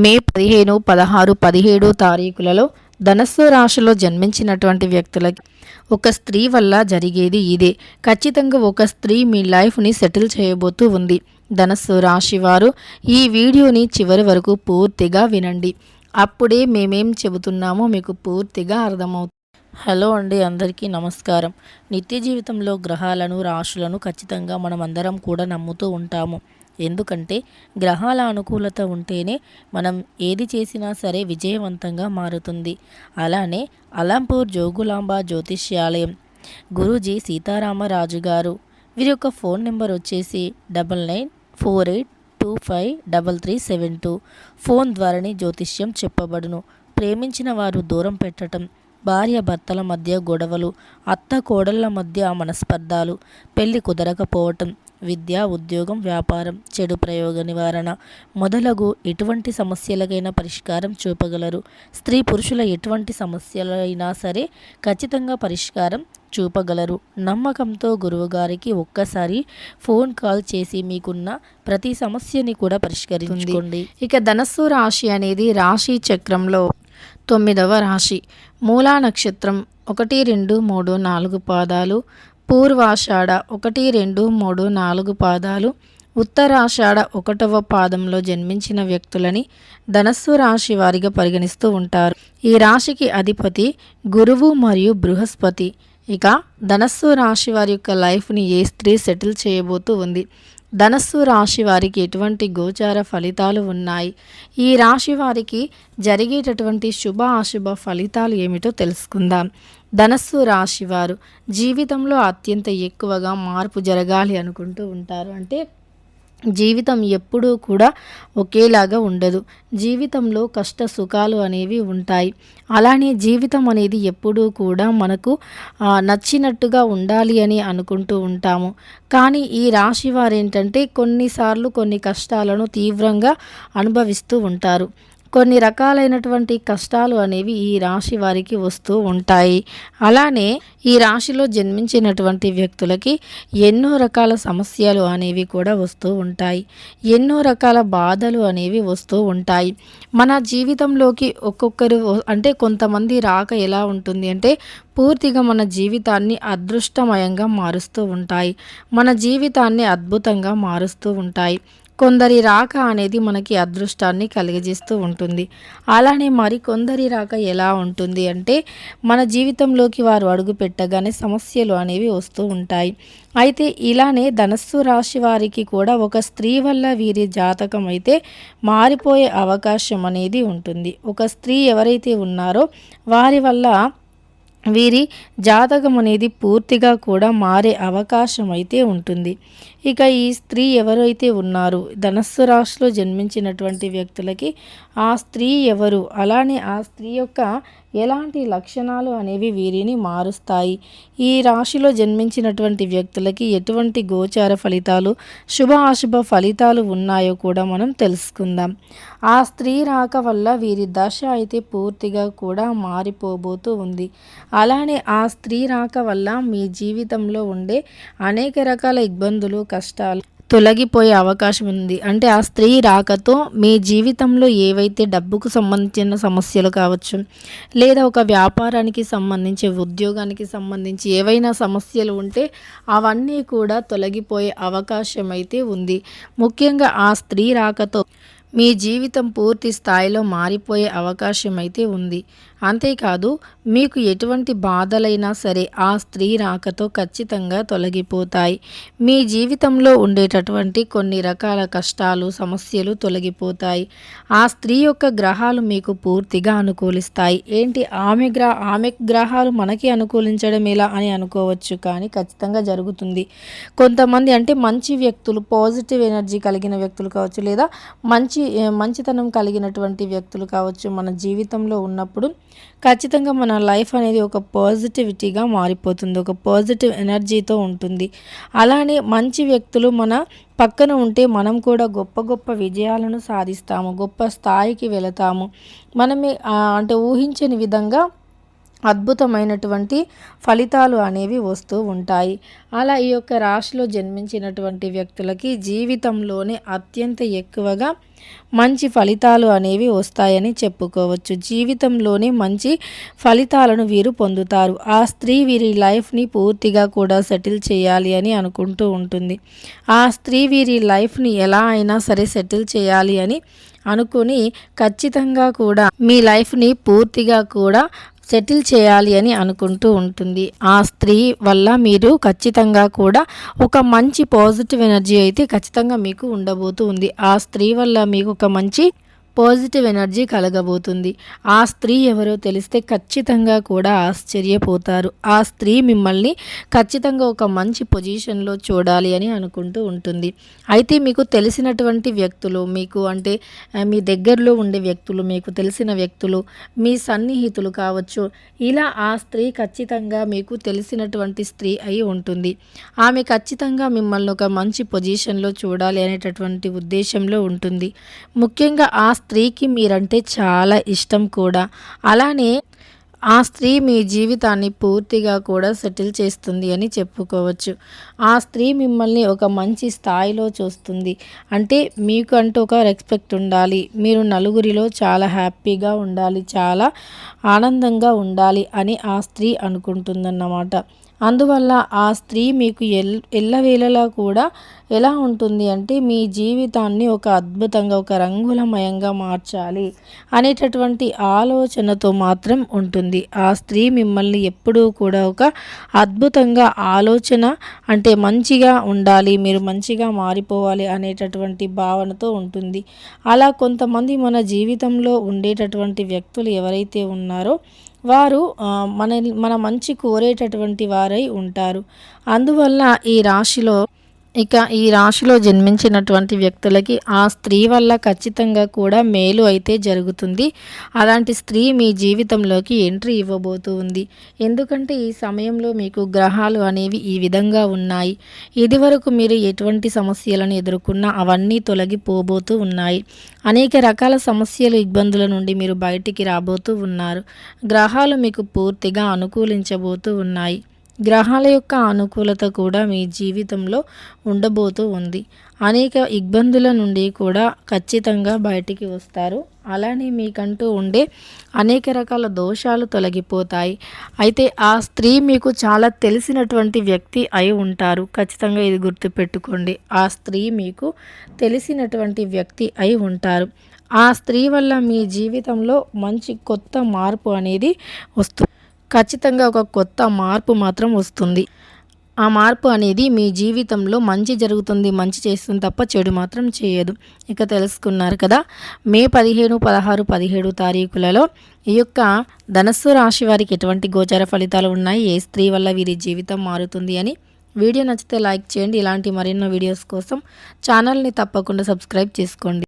మే 15, 16, 17 తారీఖులలో ధనస్సు రాశిలో జన్మించినటువంటి వ్యక్తులకి ఒక స్త్రీ వల్ల జరిగేది ఇదే. ఖచ్చితంగా ఒక స్త్రీ మీ లైఫ్ని సెటిల్ చేయబోతూ ఉంది. ధనస్సు రాశి వారు ఈ వీడియోని చివరి వరకు పూర్తిగా వినండి. అప్పుడే మేమేం చెబుతున్నామో మీకు పూర్తిగా అర్థమవుతుంది. హలో అండి, అందరికీ నమస్కారం. నిత్య జీవితంలో గ్రహాలను, రాశులను ఖచ్చితంగా మనం అందరం కూడా నమ్ముతూ ఉంటాము. ఎందుకంటే గ్రహాల అనుకూలత ఉంటేనే మనం ఏది చేసినా సరే విజయవంతంగా మారుతుంది. అలానే అలంపూర్ జోగులాంబ జ్యోతిష్యాలయం గురూజీ సీతారామరాజు గారు, వీరి యొక్క ఫోన్ నెంబర్ వచ్చేసి 9948253372. ఫోన్ ద్వారానే జ్యోతిష్యం చెప్పబడును. ప్రేమించిన వారు దూరం పెట్టడం, భార్య భర్తల మధ్య గొడవలు, అత్త కోడళ్ల మధ్య మనస్పర్ధాలు, పెళ్లి కుదరకపోవటం, విద్య, ఉద్యోగం, వ్యాపారం, చెడు ప్రయోగ నివారణ మొదలగు ఎటువంటి సమస్యలకైనా పరిష్కారం చూపగలరు. స్త్రీ పురుషుల ఎటువంటి సమస్యలైనా సరే ఖచ్చితంగా పరిష్కారం చూపగలరు. నమ్మకంతో గురువుగారికి ఒక్కసారి ఫోన్ కాల్ చేసి మీకున్న ప్రతి సమస్యని కూడా పరిష్కరించుకోండి. ఇక ధనస్సు రాశి అనేది రాశి చక్రంలో 9వ రాశి. మూలా నక్షత్రం 1, 2, 3, 4 పాదాలు, పూర్వాషాఢ 1, 2, 3, 4 పాదాలు, ఉత్తరాషాఢ 1వ పాదంలో జన్మించిన వ్యక్తులని ధనస్సు రాశి వారిగా పరిగణిస్తూ ఉంటారు. ఈ రాశికి అధిపతి గురువు మరియు బృహస్పతి. ఇక ధనస్సు రాశి వారి యొక్క లైఫ్ని ఏ స్త్రీ సెటిల్ చేయబోతూ ఉంది? ధనస్సు రాశి వారికి ఎటువంటి గోచార ఫలితాలు ఉన్నాయి? ఈ రాశి వారికి జరిగేటటువంటి శుభ అశుభ ఫలితాలు ఏమిటో తెలుసుకుందాం. ధనస్సు రాశి వారు జీవితంలో అత్యంత ఎక్కువగా మార్పు జరగాలి అనుకుంటూ ఉంటారు. అంటే జీవితం ఎప్పుడూ కూడా ఒకేలాగా ఉండదు. జీవితంలో కష్ట సుఖాలు అనేవి ఉంటాయి. అలానే జీవితం అనేది ఎప్పుడూ కూడా మనకు నచ్చినట్టుగా ఉండాలి అని అనుకుంటూ ఉంటాము. కానీ ఈ రాశి వారు ఏంటంటే కొన్నిసార్లు కొన్ని కష్టాలను తీవ్రంగా అనుభవిస్తూ ఉంటారు. కొన్ని రకాలైనటువంటి కష్టాలు అనేవి ఈ రాశి వారికి వస్తూ ఉంటాయి. అలానే ఈ రాశిలో జన్మించినటువంటి వ్యక్తులకి ఎన్నో రకాల సమస్యలు అనేవి కూడా వస్తూ ఉంటాయి. ఎన్నో రకాల బాధలు అనేవి వస్తూ ఉంటాయి. మన జీవితంలోకి ఒక్కొక్కరు అంటే కొంతమంది రాక ఎలా ఉంటుంది అంటే పూర్తిగా మన జీవితాన్ని అదృష్టమయంగా మారుస్తూ ఉంటాయి. మన జీవితాన్ని అద్భుతంగా మారుస్తూ ఉంటాయి. కొందరి రాక అనేది మనకి అదృష్టాన్ని కలిగజేస్తూ ఉంటుంది. అలానే మరి కొందరి రాక ఎలా ఉంటుంది అంటే మన జీవితంలోకి వారు అడుగు పెట్టగానే సమస్యలు అనేవి వస్తూ ఉంటాయి. అయితే ఇలానే ధనస్సు రాశి వారికి కూడా ఒక స్త్రీ వల్ల వీరి జాతకం అయితే మారిపోయే అవకాశం అనేది ఉంటుంది. ఒక స్త్రీ ఎవరైతే ఉన్నారో వారి వల్ల వీరి జాతకం అనేది పూర్తిగా కూడా మారే అవకాశం అయితే ఉంటుంది. ఇక ఈ స్త్రీ ఎవరైతే ఉన్నారో ధనస్సు రాశిలో జన్మించినటువంటి వ్యక్తులకి ఆ స్త్రీ ఎవరు, అలానే ఆ స్త్రీ యొక్క ఎలాంటి లక్షణాలు అనేవి వీరిని మారుస్తాయి, ఈ రాశిలో జన్మించినటువంటి వ్యక్తులకి ఎటువంటి గోచార ఫలితాలు, శుభ అశుభ ఫలితాలు ఉన్నాయో కూడా మనం తెలుసుకుందాం. ఆ స్త్రీ రాక వల్ల వీరి దశ అయితే పూర్తిగా కూడా మారిపోబోతూ ఉంది. అలానే ఆ స్త్రీ రాక వల్ల మీ జీవితంలో ఉండే అనేక రకాల ఇబ్బందులు, కష్టాలు తొలగిపోయే అవకాశం ఉంది. అంటే ఆ స్త్రీ రాకతో మీ జీవితంలో ఏవైతే డబ్బుకు సంబంధించిన సమస్యలు కావచ్చు, లేదా ఒక వ్యాపారానికి సంబంధించి, ఉద్యోగానికి సంబంధించి ఏవైనా సమస్యలు ఉంటే అవన్నీ కూడా తొలగిపోయే అవకాశం అయితే ఉంది. ముఖ్యంగా ఆ స్త్రీ రాకతో మీ జీవితం పూర్తి స్థాయిలో మారిపోయే అవకాశం అయితే ఉంది. అంతేకాదు మీకు ఎటువంటి బాధలైనా సరే ఆ స్త్రీ రాకతో ఖచ్చితంగా తొలగిపోతాయి. మీ జీవితంలో ఉండేటటువంటి కొన్ని రకాల కష్టాలు, సమస్యలు తొలగిపోతాయి. ఆ స్త్రీ యొక్క గ్రహాలు మీకు పూర్తిగా అనుకూలిస్తాయి. ఏంటి ఆమె గ్రహాలు మనకి అనుకూలించడం ఎలా అని అనుకోవచ్చు, కానీ ఖచ్చితంగా జరుగుతుంది. కొంతమంది అంటే మంచి వ్యక్తులు, పాజిటివ్ ఎనర్జీ కలిగిన వ్యక్తులు కావచ్చు, లేదా మంచితనం కలిగినటువంటి వ్యక్తులు కావచ్చు మన జీవితంలో ఉన్నప్పుడు ఖచ్చితంగా మన లైఫ్ అనేది ఒక పాజిటివిటీగా మారిపోతుంది, ఒక పాజిటివ్ ఎనర్జీతో ఉంటుంది. అలానే మంచి వ్యక్తులు మన పక్కన ఉంటే మనం కూడా గొప్ప గొప్ప విజయాలను సాధిస్తాము, గొప్ప స్థాయికి వెళతాము. మనమే అంటే ఊహించని విధంగా అద్భుతమైనటువంటి ఫలితాలు అనేవి వస్తూ ఉంటాయి. అలా ఈ యొక్క రాశిలో జన్మించినటువంటి వ్యక్తులకి జీవితంలోనే అత్యంత ఎక్కువగా మంచి ఫలితాలు అనేవి వస్తాయని చెప్పుకోవచ్చు. జీవితంలోనే మంచి ఫలితాలను వీరు పొందుతారు. ఆ స్త్రీ వీరి లైఫ్ని పూర్తిగా కూడా సెటిల్ చేయాలి అని అనుకుంటూ ఉంటుంది. ఆ స్త్రీ వీరి లైఫ్ని ఎలా అయినా సరే సెటిల్ చేయాలి అని అనుకుని ఖచ్చితంగా కూడా మీ లైఫ్ని పూర్తిగా కూడా సెటిల్ చేయాలి అని అనుకుంటూ ఉంటుంది. ఆ స్త్రీ వల్ల మీరు ఖచ్చితంగా కూడా ఒక మంచి పాజిటివ్ ఎనర్జీ అయితే ఖచ్చితంగా మీకు ఉండబోతూ ఉంది. ఆ స్త్రీ వల్ల మీకు ఒక మంచి పాజిటివ్ ఎనర్జీ కలగబోతుంది. ఆ స్త్రీ ఎవరో తెలిస్తే ఖచ్చితంగా కూడా ఆశ్చర్యపోతారు. ఆ స్త్రీ మిమ్మల్ని ఖచ్చితంగా ఒక మంచి పొజిషన్లో చూడాలి అని అనుకుంటూ ఉంటుంది. అయితే మీకు తెలిసినటువంటి వ్యక్తులు, మీకు అంటే మీ దగ్గరలో ఉండే వ్యక్తులు, మీకు తెలిసిన వ్యక్తులు, మీ సన్నిహితులు కావచ్చు, ఇలా ఆ స్త్రీ ఖచ్చితంగా మీకు తెలిసినటువంటి స్త్రీ అయి ఉంటుంది. ఆమె ఖచ్చితంగా మిమ్మల్ని ఒక మంచి పొజిషన్లో చూడాలి అనేటటువంటి ఉద్దేశంలో ఉంటుంది. ముఖ్యంగా ఆ స్త్రీకి మీరంటే చాలా ఇష్టం కూడా. అలానే ఆ స్త్రీ మీ జీవితాన్ని పూర్తిగా కూడా సెటిల్ చేస్తుంది అని చెప్పుకోవచ్చు. ఆ స్త్రీ మిమ్మల్ని ఒక మంచి స్థాయిలో చూస్తుంది. అంటే మీకు అంటూ ఒక రెస్పెక్ట్ ఉండాలి, మీరు నలుగురిలో చాలా హ్యాపీగా ఉండాలి, చాలా ఆనందంగా ఉండాలి అని ఆ స్త్రీ అనుకుంటుందన్నమాట. అందువల్ల ఆ స్త్రీ మీకు ఎల్లవేళలా కూడా ఎలా ఉంటుంది అంటే మీ జీవితాన్ని ఒక అద్భుతంగా, ఒక రంగులమయంగా మార్చాలి అనేటటువంటి ఆలోచనతో మాత్రం ఉంటుంది. ఆ స్త్రీ మిమ్మల్ని ఎప్పుడూ కూడా ఒక అద్భుతంగా ఆలోచన అంటే మంచిగా ఉండాలి, మీరు మంచిగా మారిపోవాలి అనేటటువంటి భావనతో ఉంటుంది. అలా కొంతమంది మన జీవితంలో ఉండేటటువంటి వ్యక్తులు ఎవరైతే ఉన్నారో వారు మన మంచి కోరేటటువంటి వారై ఉంటారు. అందువల్ల ఈ రాశిలో జన్మించినటువంటి వ్యక్తులకి ఆ స్త్రీ వల్ల ఖచ్చితంగా కూడా మేలు అయితే జరుగుతుంది. అలాంటి స్త్రీ మీ జీవితంలోకి ఎంట్రీ ఇవ్వబోతూ ఉంది. ఎందుకంటే ఈ సమయంలో మీకు గ్రహాలు అనేవి ఈ విధంగా ఉన్నాయి. ఇదివరకు మీరు ఎటువంటి సమస్యలను ఎదుర్కొన్నా అవన్నీ తొలగిపోబోతూ ఉన్నాయి. అనేక రకాల సమస్యలు, ఇబ్బందుల నుండి మీరు బయటికి రాబోతూ ఉన్నారు. గ్రహాలు మీకు పూర్తిగా అనుకూలించబోతూ ఉన్నాయి. గ్రహాల యొక్క అనుకూలత కూడా మీ జీవితంలో ఉండబోతూ ఉంది. అనేక ఇబ్బందుల నుండి కూడా ఖచ్చితంగా బయటికి వస్తారు. అలానే మీకంటూ ఉండే అనేక రకాల దోషాలు తొలగిపోతాయి. అయితే ఆ స్త్రీ మీకు చాలా తెలిసినటువంటి వ్యక్తి అయి ఉంటారు. ఖచ్చితంగా ఇది గుర్తుపెట్టుకోండి. ఆ స్త్రీ మీకు తెలిసినటువంటి వ్యక్తి అయి ఉంటారు. ఆ స్త్రీ వల్ల మీ జీవితంలో మంచి కొత్త మార్పు అనేది వస్తుంది. ఖచ్చితంగా ఒక కొత్త మార్పు మాత్రం వస్తుంది. ఆ మార్పు అనేది మీ జీవితంలో మంచి జరుగుతుంది, మంచి చేస్తుంది తప్ప చెడు మాత్రం చేయదు. ఇక తెలుసుకున్నారు కదా, మే 15, 16, 17 తారీఖులలో ఈ యొక్క ధనస్సు రాశి వారికి ఎటువంటి గోచార ఫలితాలు ఉన్నాయి, ఏ స్త్రీ వల్ల వీరి జీవితం మారుతుంది అని. వీడియో నచ్చితే లైక్ చేయండి. ఇలాంటి మరెన్నో వీడియోస్ కోసం ఛానల్ని తప్పకుండా సబ్స్క్రైబ్ చేసుకోండి.